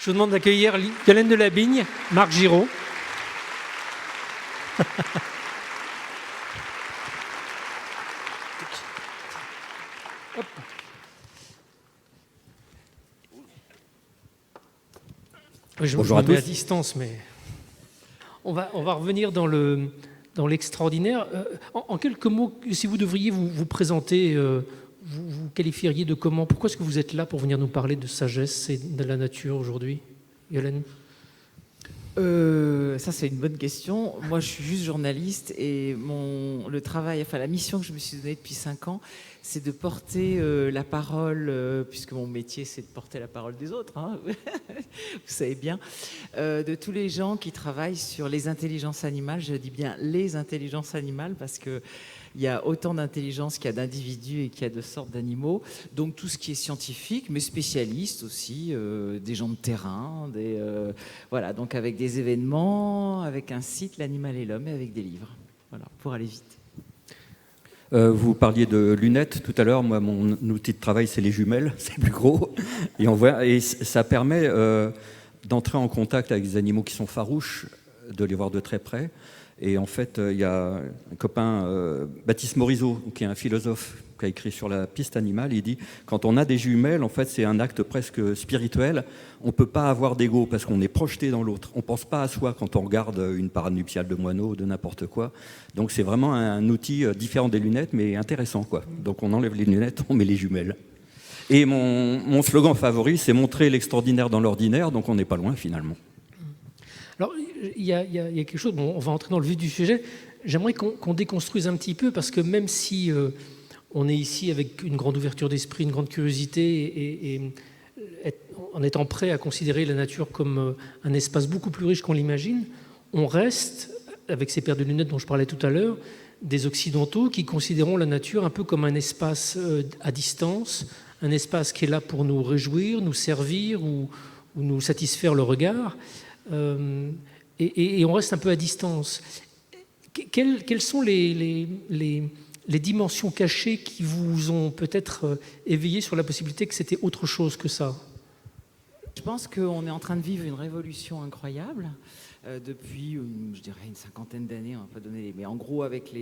Je vous demande d'accueillir Violaine Delabigne, Marc Giraud. Hop. Bonjour à tous. À distance, mais on va revenir dans l'extraordinaire. En quelques mots, si vous devriez vous présenter, vous qualifieriez de comment? Pourquoi est-ce que vous êtes là pour venir nous parler de sagesse et de la nature aujourd'hui, Violaine? Ça, c'est une bonne question. Moi, je suis juste journaliste et le travail, enfin la mission que je me suis donnée depuis 5 ans, c'est de porter la parole, puisque mon métier, c'est de porter la parole des autres, hein, vous savez bien, de tous les gens qui travaillent sur les intelligences animales. Je dis bien les intelligences animales parce que il y a autant d'intelligence qu'il y a d'individus et qu'il y a de sortes d'animaux. Donc tout ce qui est scientifique, mais spécialiste aussi, des gens de terrain, voilà, donc avec des événements, avec un site, L'Animal et l'Homme, et avec des livres. Voilà, pour aller vite. Vous parliez de lunettes tout à l'heure. Moi, mon outil de travail, c'est les jumelles. C'est plus gros. Et ça permet d'entrer en contact avec des animaux qui sont farouches, de les voir de très près. Et en fait, il y a un copain, Baptiste Morisot, qui est un philosophe, qui a écrit sur la piste animale. Il dit, quand on a des jumelles, en fait, c'est un acte presque spirituel. On ne peut pas avoir d'ego parce qu'on est projeté dans l'autre. On ne pense pas à soi quand on regarde une parade nuptiale de moineau ou de n'importe quoi. Donc c'est vraiment un outil différent des lunettes, mais intéressant, quoi. Donc on enlève les lunettes, on met les jumelles. Et mon slogan favori, c'est montrer l'extraordinaire dans l'ordinaire. Donc on n'est pas loin, finalement. Alors, il y a quelque chose, bon, on va entrer dans le vif du sujet. J'aimerais qu'on déconstruise un petit peu, parce que même si on est ici avec une grande ouverture d'esprit, une grande curiosité, et en étant prêt à considérer la nature comme un espace beaucoup plus riche qu'on l'imagine, on reste, avec ces paires de lunettes dont je parlais tout à l'heure, des Occidentaux qui considérons la nature un peu comme un espace à distance, un espace qui est là pour nous réjouir, nous servir ou nous satisfaire le regard. Et on reste un peu à distance. Quelles sont les dimensions cachées qui vous ont peut-être éveillé sur la possibilité que c'était autre chose que ça? Je pense qu'on est en train de vivre une révolution incroyable depuis, je dirais, une 50aine d'années, on va pas donner, mais en gros avec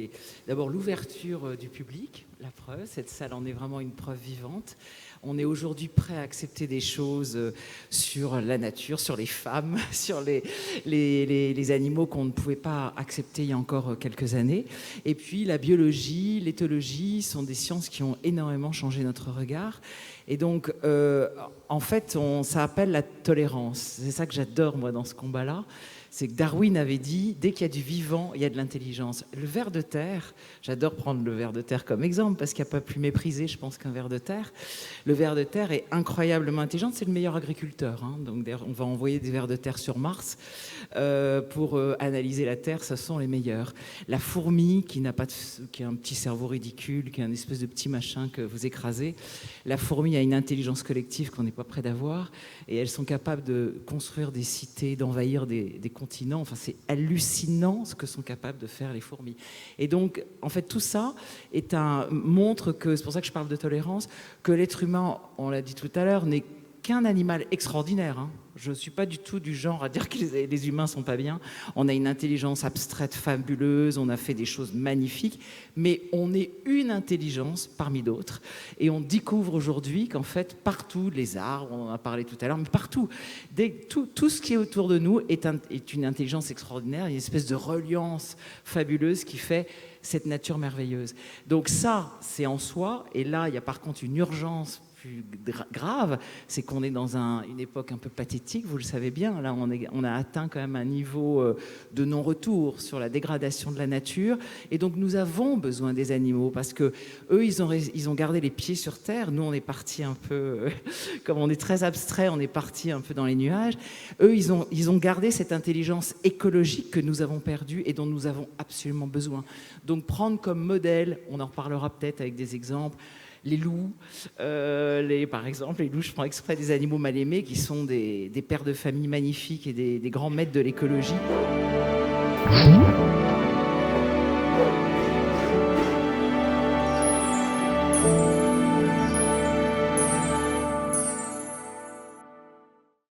d'abord l'ouverture du public, la preuve, cette salle en est vraiment une preuve vivante. On est aujourd'hui prêt à accepter des choses sur la nature, sur les femmes, sur les animaux qu'on ne pouvait pas accepter il y a encore quelques années. Et puis la biologie, l'éthologie sont des sciences qui ont énormément changé notre regard. Et donc, en fait, ça appelle la tolérance. C'est ça que j'adore, moi, dans ce combat-là. C'est que Darwin avait dit, dès qu'il y a du vivant, il y a de l'intelligence. Le ver de terre, j'adore prendre le ver de terre comme exemple, parce qu'il n'y a pas plus méprisé, je pense, qu'un ver de terre. Le ver de terre est incroyablement intelligent, c'est le meilleur agriculteur. Hein. Donc, d'ailleurs, on va envoyer des vers de terre sur Mars pour analyser la terre, ce sont les meilleurs. La fourmi, qui a un petit cerveau ridicule, qui a une espèce de petit machin que vous écrasez, la fourmi a une intelligence collective qu'on n'est pas prêt d'avoir, et elles sont capables de construire des cités, d'envahir des continents. Enfin, c'est hallucinant ce que sont capables de faire les fourmis. Et donc, en fait, tout ça montre que, c'est pour ça que je parle de tolérance, que l'être humain, on l'a dit tout à l'heure, n'est qu'un animal extraordinaire. Hein. Je ne suis pas du tout du genre à dire que les humains ne sont pas bien. On a une intelligence abstraite fabuleuse, on a fait des choses magnifiques, mais on est une intelligence parmi d'autres. Et on découvre aujourd'hui qu'en fait, partout, les arbres, on en a parlé tout à l'heure, mais partout, tout ce qui est autour de nous est une intelligence extraordinaire, une espèce de reliance fabuleuse qui fait cette nature merveilleuse. Donc ça, c'est en soi, et là, il y a par contre une urgence plus grave, c'est qu'on est dans une époque un peu pathétique, vous le savez bien. Là, on a atteint quand même un niveau de non-retour sur la dégradation de la nature. Et donc, nous avons besoin des animaux parce que eux, ils ont gardé les pieds sur terre. Nous, on est parti un peu, comme on est très abstrait, on est parti un peu dans les nuages. Eux, ils ont gardé cette intelligence écologique que nous avons perdue et dont nous avons absolument besoin. Donc, prendre comme modèle, on en reparlera peut-être avec des exemples, les loups, par exemple, les loups, je prends exprès des animaux mal aimés qui sont des pères de famille magnifiques et des grands maîtres de l'écologie.